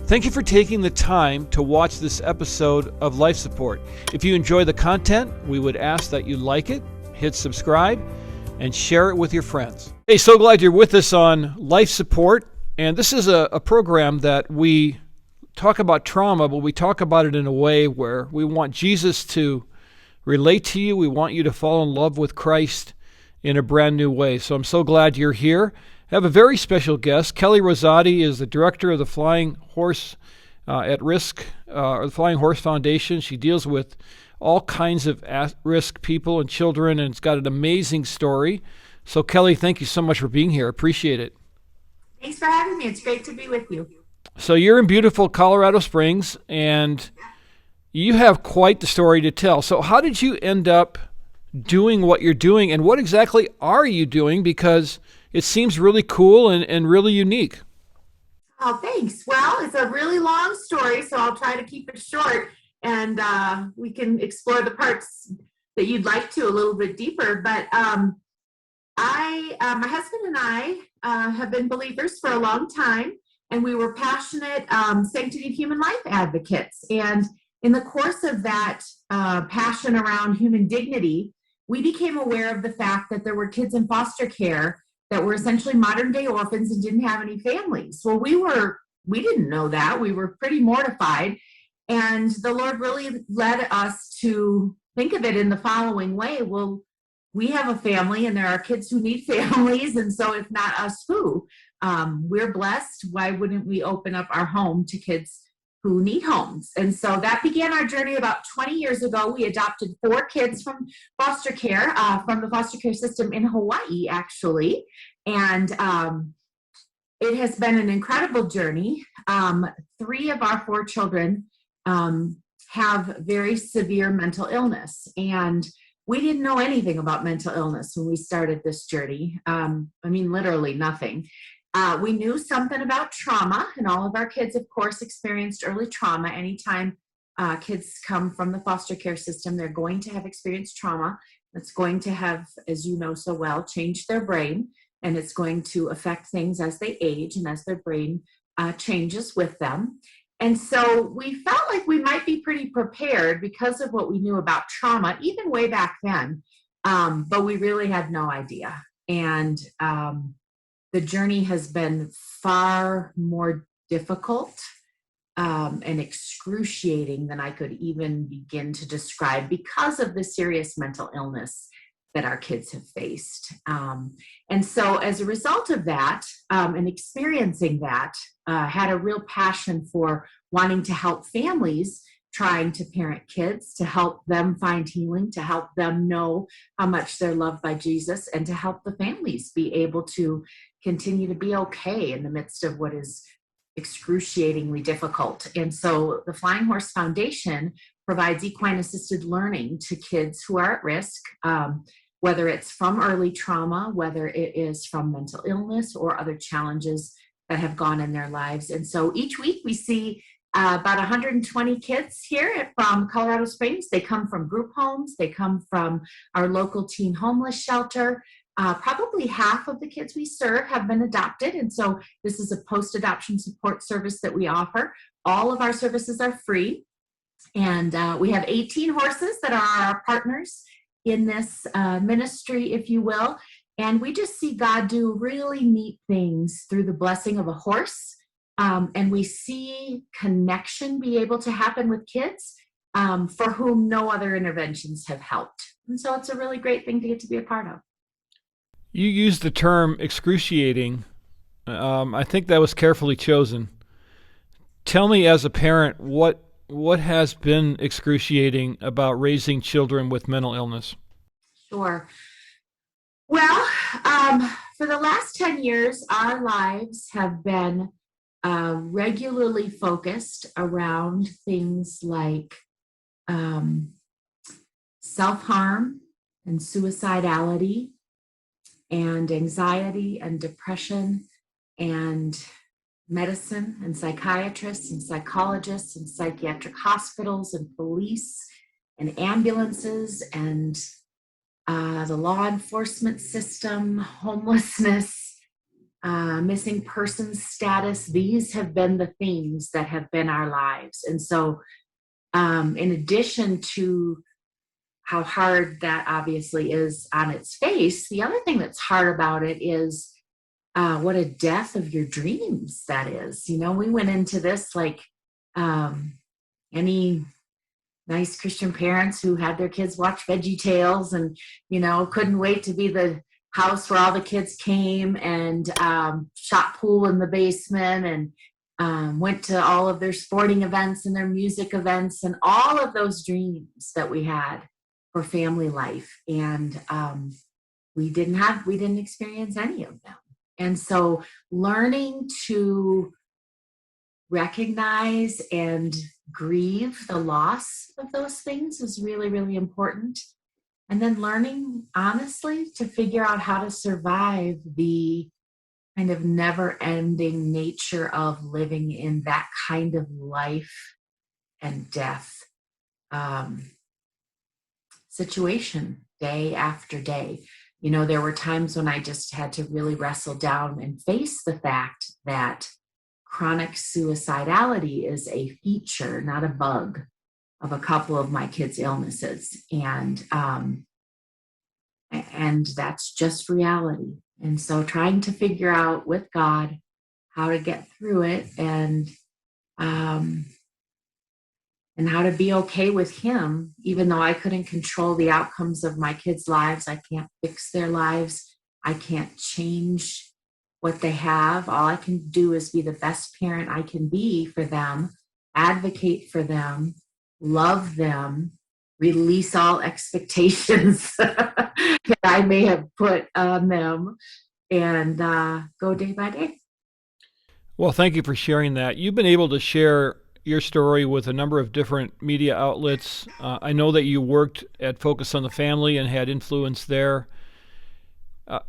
Thank you for taking the time to watch this episode of Life Support. If you enjoy the content, we would ask that you like it, hit subscribe, and share it with your friends. Hey, so glad you're with us on Life Support. And this is a program that we talk about trauma, but we talk about it in a way where we want Jesus to relate to you. We want you to fall in love with Christ in a brand new way. So I'm so glad you're here. I have a very special guest. Kelly Rosati is the director of the Flying Horse at Risk, or the Flying Horse Foundation. She deals with all kinds of at-risk people and children, and it's got an amazing story. So Kelly, thank you so much for being here. Appreciate it. Thanks for having me. It's great to be with you. So you're in beautiful Colorado Springs, and you have quite the story to tell. So how did you end up doing what you're doing, and what exactly are you doing? Because it seems really cool and really unique. Oh, thanks. Well, it's a really long story, so I'll try to keep it short, and we can explore the parts that you'd like to a little bit deeper. But my husband and I have been believers for a long time, and we were passionate sanctity of human life advocates. And in the course of that passion around human dignity, we became aware of the fact that there were kids in foster care that were essentially modern day orphans and didn't have any families. Well, we didn't know that. We were pretty mortified. And the Lord really led us to think of it in the following way. Well, we have a family and there are kids who need families. And so if not us, who? We're blessed. Why wouldn't we open up our home to kids who need homes? And so that began our journey about 20 years ago. We adopted 4 kids from foster care, from the foster care system in Hawaii, actually. And it has been an incredible journey. 3 of our 4 children have very severe mental illness. And we didn't know anything about mental illness when we started this journey. Literally nothing. We knew something about trauma, and all of our kids, of course, experienced early trauma. Anytime kids come from the foster care system, they're going to have experienced trauma. It's going to have, as you know so well, changed their brain, and it's going to affect things as they age and as their brain changes with them. And so we felt like we might be pretty prepared because of what we knew about trauma, even way back then, but we really had no idea. And the journey has been far more difficult and excruciating than I could even begin to describe because of the serious mental illness that our kids have faced. And so as a result of that and experiencing that, had a real passion for wanting to help families trying to parent kids, to help them find healing, to help them know how much they're loved by Jesus, and to help the families be able to continue to be okay in the midst of what is excruciatingly difficult. And so the Flying Horse Foundation provides equine assisted learning to kids who are at risk, whether it's from early trauma, whether it is from mental illness or other challenges that have gone in their lives. And so each week we see about 120 kids here from Colorado Springs. They come from group homes. They come from our local teen homeless shelter. Probably half of the kids we serve have been adopted. And so this is a post-adoption support service that we offer. All of our services are free. And we have 18 horses that are our partners in this ministry, if you will. And we just see God do really neat things through the blessing of a horse. And we see connection be able to happen with kids for whom no other interventions have helped. And so it's a really great thing to get to be a part of. You used the term excruciating. I think that was carefully chosen. Tell me, as a parent, what has been excruciating about raising children with mental illness? Sure. Well, for the last 10 years, our lives have been regularly focused around things like self-harm and suicidality and anxiety and depression and medicine and psychiatrists and psychologists and psychiatric hospitals and police and ambulances and the law enforcement system, homelessness, missing persons status. These have been the themes that have been our lives. And so, in addition to how hard that obviously is on its face, the other thing that's hard about it is what a death of your dreams that is. You know, we went into this like any nice Christian parents who had their kids watch Veggie Tales and, you know, couldn't wait to be the house where all the kids came and shot pool in the basement and went to all of their sporting events and their music events and all of those dreams that we had for family life. And we didn't experience any of them. And so learning to recognize and grieve the loss of those things is really, really important. And then learning, honestly, to figure out how to survive the kind of never-ending nature of living in that kind of life and death situation day after day. You know, there were times when I just had to really wrestle down and face the fact that chronic suicidality is a feature, not a bug, of a couple of my kids' illnesses. And that's just reality. And so trying to figure out with God how to get through it and how to be okay with him, even though I couldn't control the outcomes of my kids' lives. I can't fix their lives. I can't change what they have. All I can do is be the best parent I can be for them, advocate for them, love them, release all expectations that I may have put on them, and go day by day. Well, thank you for sharing that. You've been able to share your story with a number of different media outlets. I know that you worked at Focus on the Family and had influence there.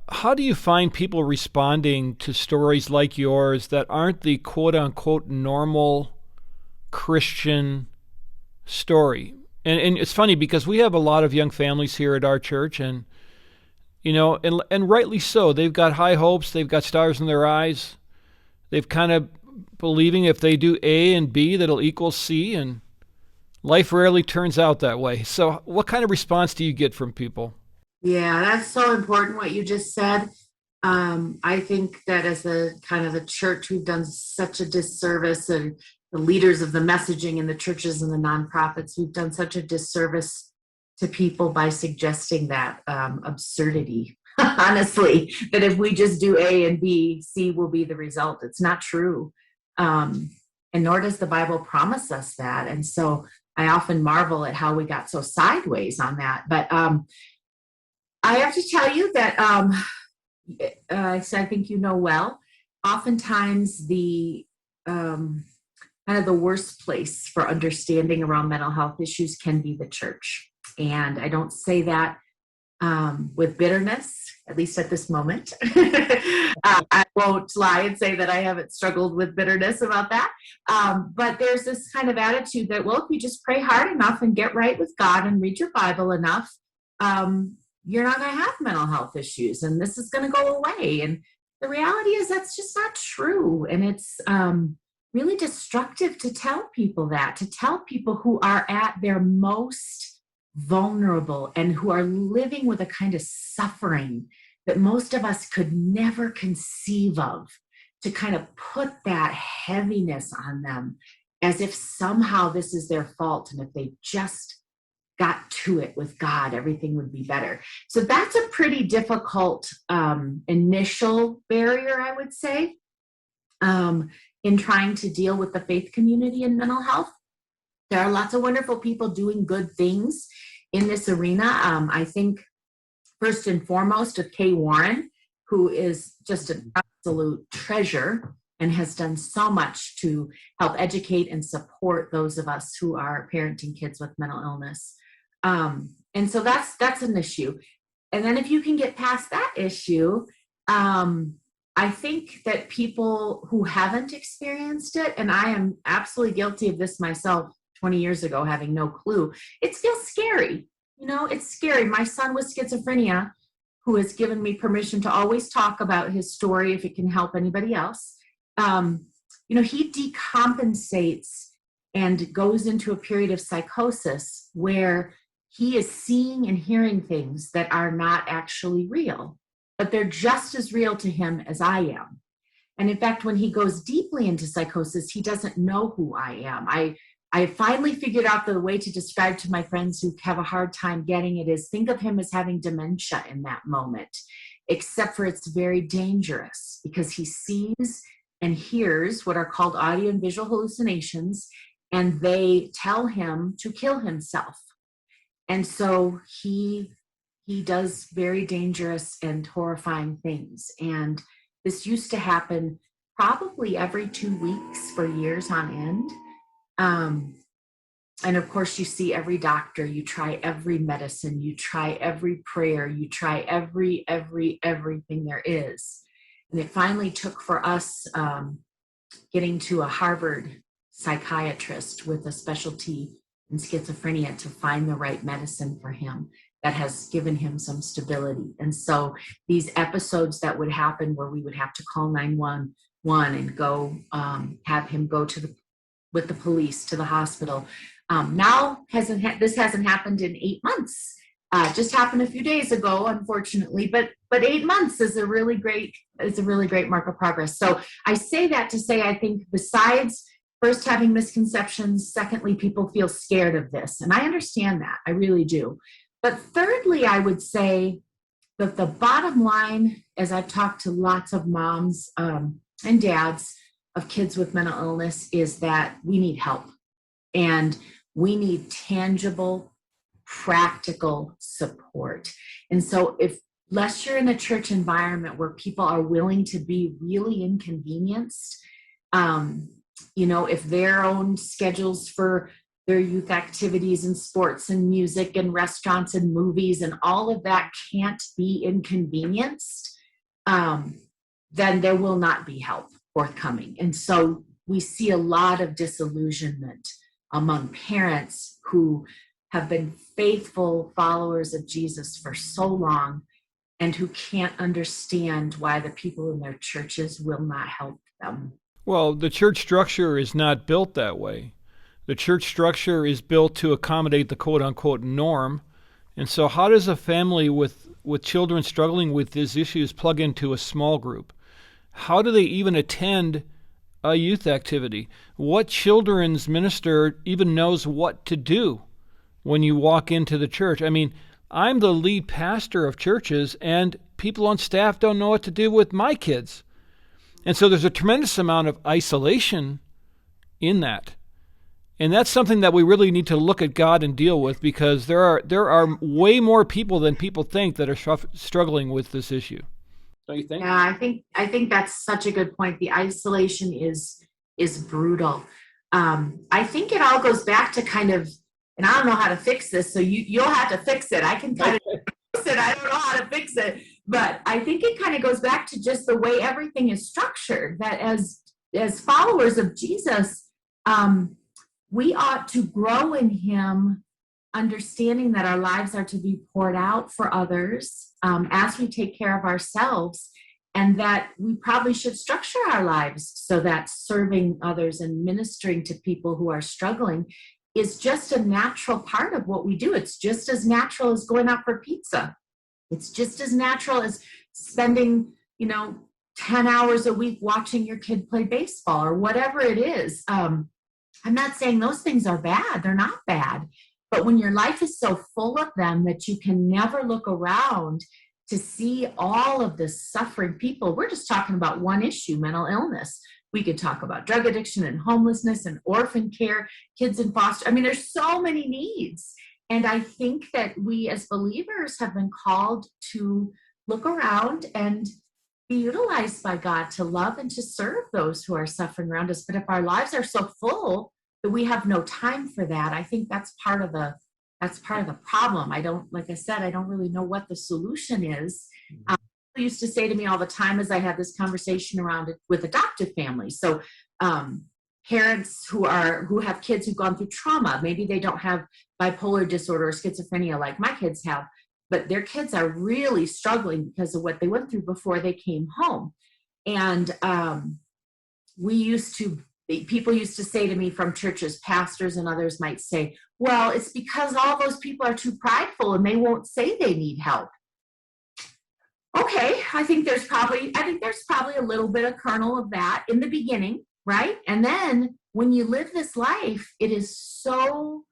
How do you find people responding to stories like yours that aren't the quote-unquote normal Christian story? And it's funny because we have a lot of young families here at our church, and you know, and rightly so. They've got high hopes. They've got stars in their eyes. They've kind of believing if they do A and B, that'll equal C, and life rarely turns out that way. So what kind of response do you get from people? Yeah, that's so important what you just said. I think that as a kind of the church, we've done such a disservice, and the leaders of the messaging in the churches and the nonprofits, we've done such a disservice to people by suggesting that absurdity, honestly, that if we just do A and B, C will be the result. It's not true. And nor does the Bible promise us that. And so I often marvel at how we got so sideways on that. But I have to tell you that I think you know well, oftentimes the kind of the worst place for understanding around mental health issues can be the church. And I don't say that with bitterness, at least at this moment. I won't lie and say that I haven't struggled with bitterness about that. But there's this kind of attitude that, well, if you just pray hard enough and get right with God and read your Bible enough, you're not going to have mental health issues and this is going to go away. And the reality is that's just not true. And it's really destructive to tell people that, to tell people who are at their most vulnerable and who are living with a kind of suffering that most of us could never conceive of, to kind of put that heaviness on them as if somehow this is their fault. And if they just got to it with God, everything would be better. So that's a pretty difficult initial barrier, I would say, in trying to deal with the faith community and mental health. There are lots of wonderful people doing good things in this arena. I think first and foremost of Kay Warren, who is just an absolute treasure and has done so much to help educate and support those of us who are parenting kids with mental illness. And so that's an issue. And then if you can get past that issue, I think that people who haven't experienced it, and I am absolutely guilty of this myself 20 years ago, having no clue, it feels scary. You know, it's scary. My son with schizophrenia who has given me permission to always talk about his story if it can help anybody else. He decompensates and goes into a period of psychosis where he is seeing and hearing things that are not actually real, but they're just as real to him as I am. And in fact, when he goes deeply into psychosis, he doesn't know who I am. I finally figured out the way to describe to my friends who have a hard time getting it is think of him as having dementia in that moment, except for it's very dangerous because he sees and hears what are called audio and visual hallucinations, and they tell him to kill himself. And so he does very dangerous and horrifying things. And this used to happen probably every 2 weeks for years on end. And of course, you see every doctor, you try every medicine, you try every prayer, you try everything there is. And it finally took for us getting to a Harvard psychiatrist with a specialty in schizophrenia to find the right medicine for him that has given him some stability. And so these episodes that would happen where we would have to call 911 and go have him go with the police to the hospital. This hasn't happened in 8 months. Just happened a few days ago, unfortunately, but 8 months is a really great mark of progress. So I say that to say, I think besides first having misconceptions, secondly, people feel scared of this. And I understand that, I really do. But thirdly, I would say that the bottom line, as I've talked to lots of moms and dads of kids with mental illness, is that we need help. And we need tangible, practical support. And so unless you're in a church environment where people are willing to be really inconvenienced, if their own schedules for their youth activities and sports and music and restaurants and movies and all of that can't be inconvenienced, then there will not be help forthcoming. And so we see a lot of disillusionment among parents who have been faithful followers of Jesus for so long and who can't understand why the people in their churches will not help them. Well, the church structure is not built that way. The church structure is built to accommodate the quote-unquote norm. And so how does a family with children struggling with these issues plug into a small group? How do they even attend a youth activity? What children's minister even knows what to do when you walk into the church? I mean, I'm the lead pastor of churches, and people on staff don't know what to do with my kids. And so there's a tremendous amount of isolation in that. And that's something that we really need to look at God and deal with, because there are way more people than people think that are struggling with this issue. Don't you think? Yeah, I think that's such a good point. The isolation is brutal. I think it all goes back to kind of, and I don't know how to fix this, so you'll have to fix it. I can kind of fix it. I don't know how to fix it, but I think it kind of goes back to just the way everything is structured. That as followers of Jesus, we ought to grow in Him, understanding that our lives are to be poured out for others as we take care of ourselves, and that we probably should structure our lives so that serving others and ministering to people who are struggling is just a natural part of what we do. It's just as natural as going out for pizza. It's just as natural as spending, 10 hours a week watching your kid play baseball or whatever it is. I'm not saying those things are bad. They're not bad. But when your life is so full of them that you can never look around to see all of the suffering people, we're just talking about one issue, mental illness. We could talk about drug addiction and homelessness and orphan care, kids in foster. I mean, there's so many needs. And I think that we as believers have been called to look around and be utilized by God to love and to serve those who are suffering around us. But if our lives are so full that we have no time for that, I think that's part of the problem. Like I said, I don't really know what the solution is. People used to say to me all the time as I had this conversation around it with adoptive families. So parents who have kids who've gone through trauma, maybe they don't have bipolar disorder or schizophrenia like my kids have, but their kids are really struggling because of what they went through before they came home. And people used to say to me from churches, pastors and others might say, well, it's because all those people are too prideful and they won't say they need help. Okay, I think there's probably a little bit of kernel of that in the beginning, right? And then when you live this life, it just so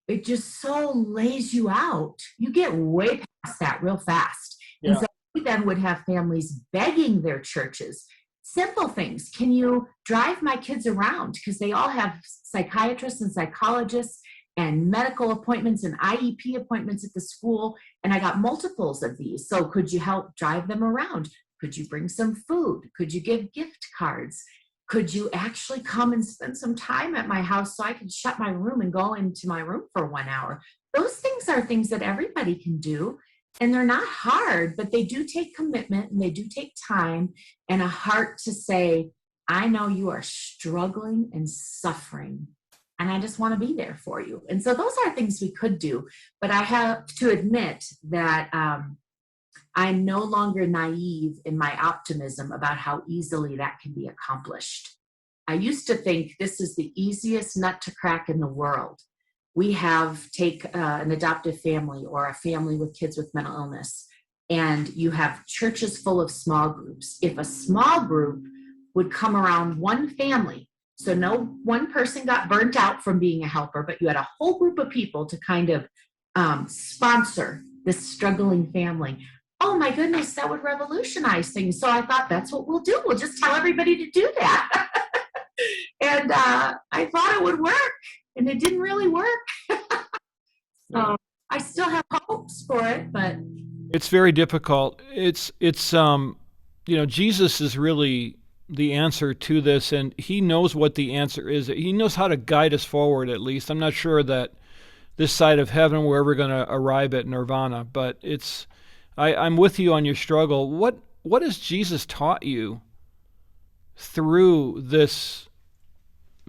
lays you out. You get way past that real fast. Yeah. And so we then would have families begging their churches, simple things. Can you drive my kids around? Because they all have psychiatrists and psychologists and medical appointments and IEP appointments at the school. And I got multiples of these. So could you help drive them around? Could you bring some food? Could you give gift cards? Could you actually come and spend some time at my house so I can shut my room and go into my room for 1 hour? Those things are things that everybody can do. And they're not hard, but they do take commitment and they do take time and a heart to say, I know you are struggling and suffering, and I just want to be there for you. And so those are things we could do. But I have to admit that I'm no longer naive in my optimism about how easily that can be accomplished. I used to think this is the easiest nut to crack in the world. We take an adoptive family or a family with kids with mental illness, and you have churches full of small groups. If a small group would come around one family, so no one person got burnt out from being a helper, but you had a whole group of people to kind of sponsor this struggling family. Oh my goodness, that would revolutionize things. So I thought that's what we'll do. We'll just tell everybody to do that. And I thought it would work, and it didn't really work. So I still have hopes for it, but it's very difficult. It's Jesus is really the answer to this, and he knows what the answer is. He knows how to guide us forward, at least. I'm not sure that this side of heaven we're ever going to arrive at nirvana, but I'm with you on your struggle. What has Jesus taught you through this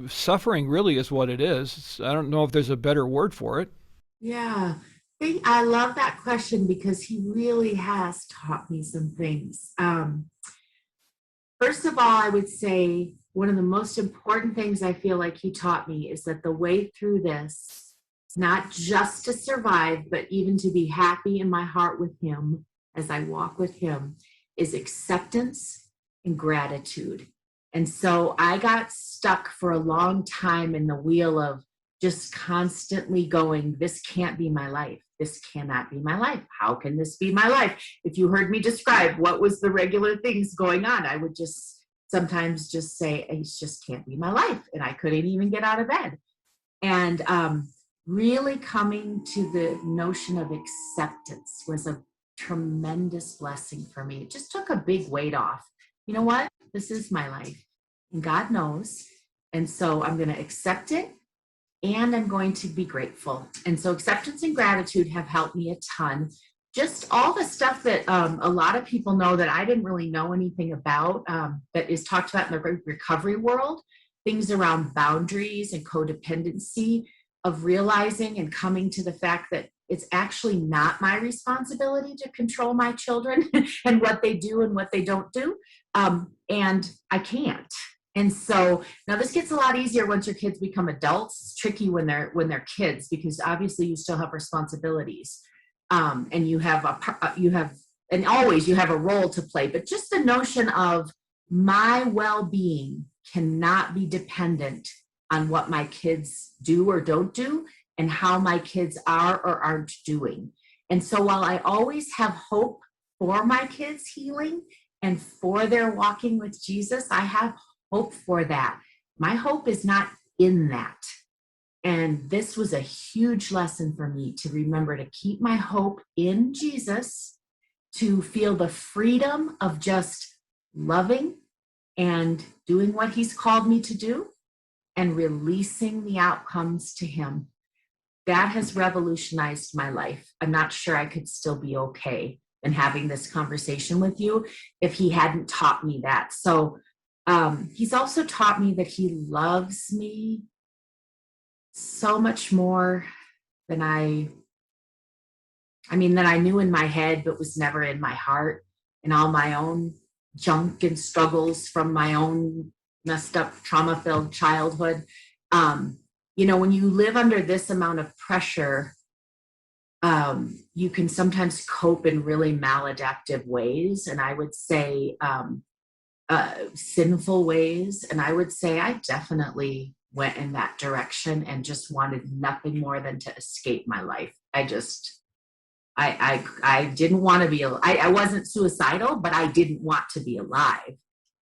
suffering? Really is what it is. I don't know if there's a better word for it. Yeah, I love that question because he really has taught me some things. First of all, I would say one of the most important things I feel like he taught me is that the way through this, not just to survive, but even to be happy in my heart with him as I walk with him, is acceptance and gratitude. And so I got stuck for a long time in the wheel of just constantly going, this can't be my life. This cannot be my life. How can this be my life? If you heard me describe what was the regular things going on, I would just sometimes just say, it just can't be my life. And I couldn't even get out of bed. And really coming to the notion of acceptance was a tremendous blessing for me. It just took a big weight off. You know what? This is my life, and God knows. And so I'm going to accept it, and I'm going to be grateful. And so acceptance and gratitude have helped me a ton. Just all the stuff that a lot of people know that I didn't really know anything about, that is talked about in the recovery world, things around boundaries and codependency, of realizing and coming to the fact that it's actually not my responsibility to control my children and what they do and what they don't do. And I can't. And so now this gets a lot easier once your kids become adults. It's tricky when they're kids, because obviously you still have responsibilities, and you have always you have a role to play. But just the notion of my well-being cannot be dependent on what my kids do or don't do, and how my kids are or aren't doing. And so while I always have hope for my kids' healing and for their walking with Jesus, I have hope for that. My hope is not in that. And this was a huge lesson for me to remember to keep my hope in Jesus, to feel the freedom of just loving and doing what he's called me to do and releasing the outcomes to him. That has revolutionized my life. I'm not sure I could still be okay in having this conversation with you if he hadn't taught me that. So he's also taught me that he loves me so much more than I I mean, that I knew in my head, but was never in my heart, and all my own junk and struggles from my own messed up, trauma filled childhood. Um, when you live under this amount of pressure, you can sometimes cope in really maladaptive ways. And I would say, sinful ways. And I would say I definitely went in that direction and just wanted nothing more than to escape my life. I didn't want to be, I wasn't suicidal, but I didn't want to be alive.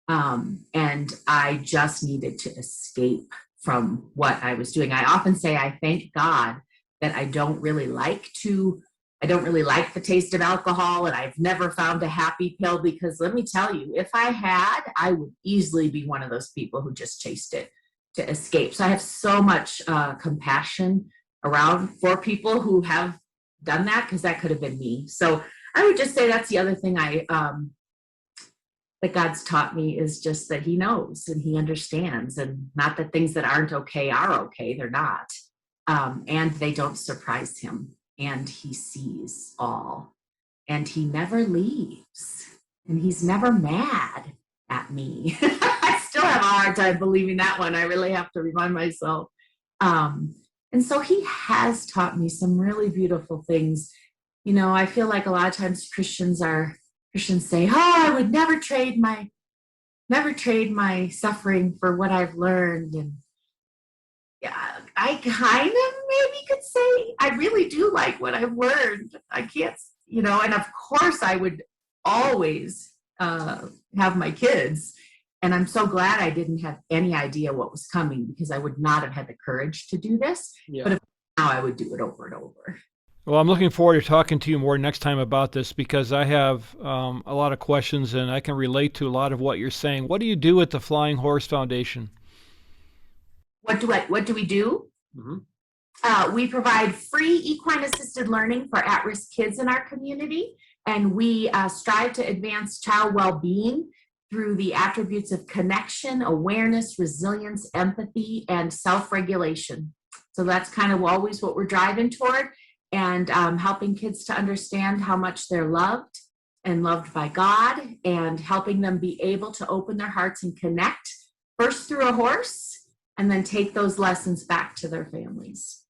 And I just needed to escape from what I was doing. I often say I thank God that I don't really like the taste of alcohol, and I've never found a happy pill, because let me tell you, if I had, I would easily be one of those people who just chased it to escape. So I have so much compassion around for people who have done that, because that could have been me. So I would just say that's the other thing that God's taught me, is just that He knows and He understands, and not that things that aren't okay are okay. They're not. And they don't surprise Him, and He sees all, and He never leaves, and He's never mad at me. I still have a hard time believing that one. I really have to remind myself. And so He has taught me some really beautiful things. I feel like a lot of times Christians say, "Oh, I would never trade my suffering for what I've learned." And yeah, I kind of maybe could say I really do like what I've learned. I can't, and of course I would always have my kids. And I'm so glad I didn't have any idea what was coming, because I would not have had the courage to do this. Yeah. But now I would do it over and over. Well, I'm looking forward to talking to you more next time about this, because I have a lot of questions, and I can relate to a lot of what you're saying. What do you do at the Flying Horse Foundation? What do we do? Mm-hmm. We provide free equine-assisted learning for at-risk kids in our community, and we strive to advance child well-being through the attributes of connection, awareness, resilience, empathy, and self-regulation. So that's kind of always what we're driving toward, and helping kids to understand how much they're loved and loved by God, and helping them be able to open their hearts and connect, first through a horse, and then take those lessons back to their families.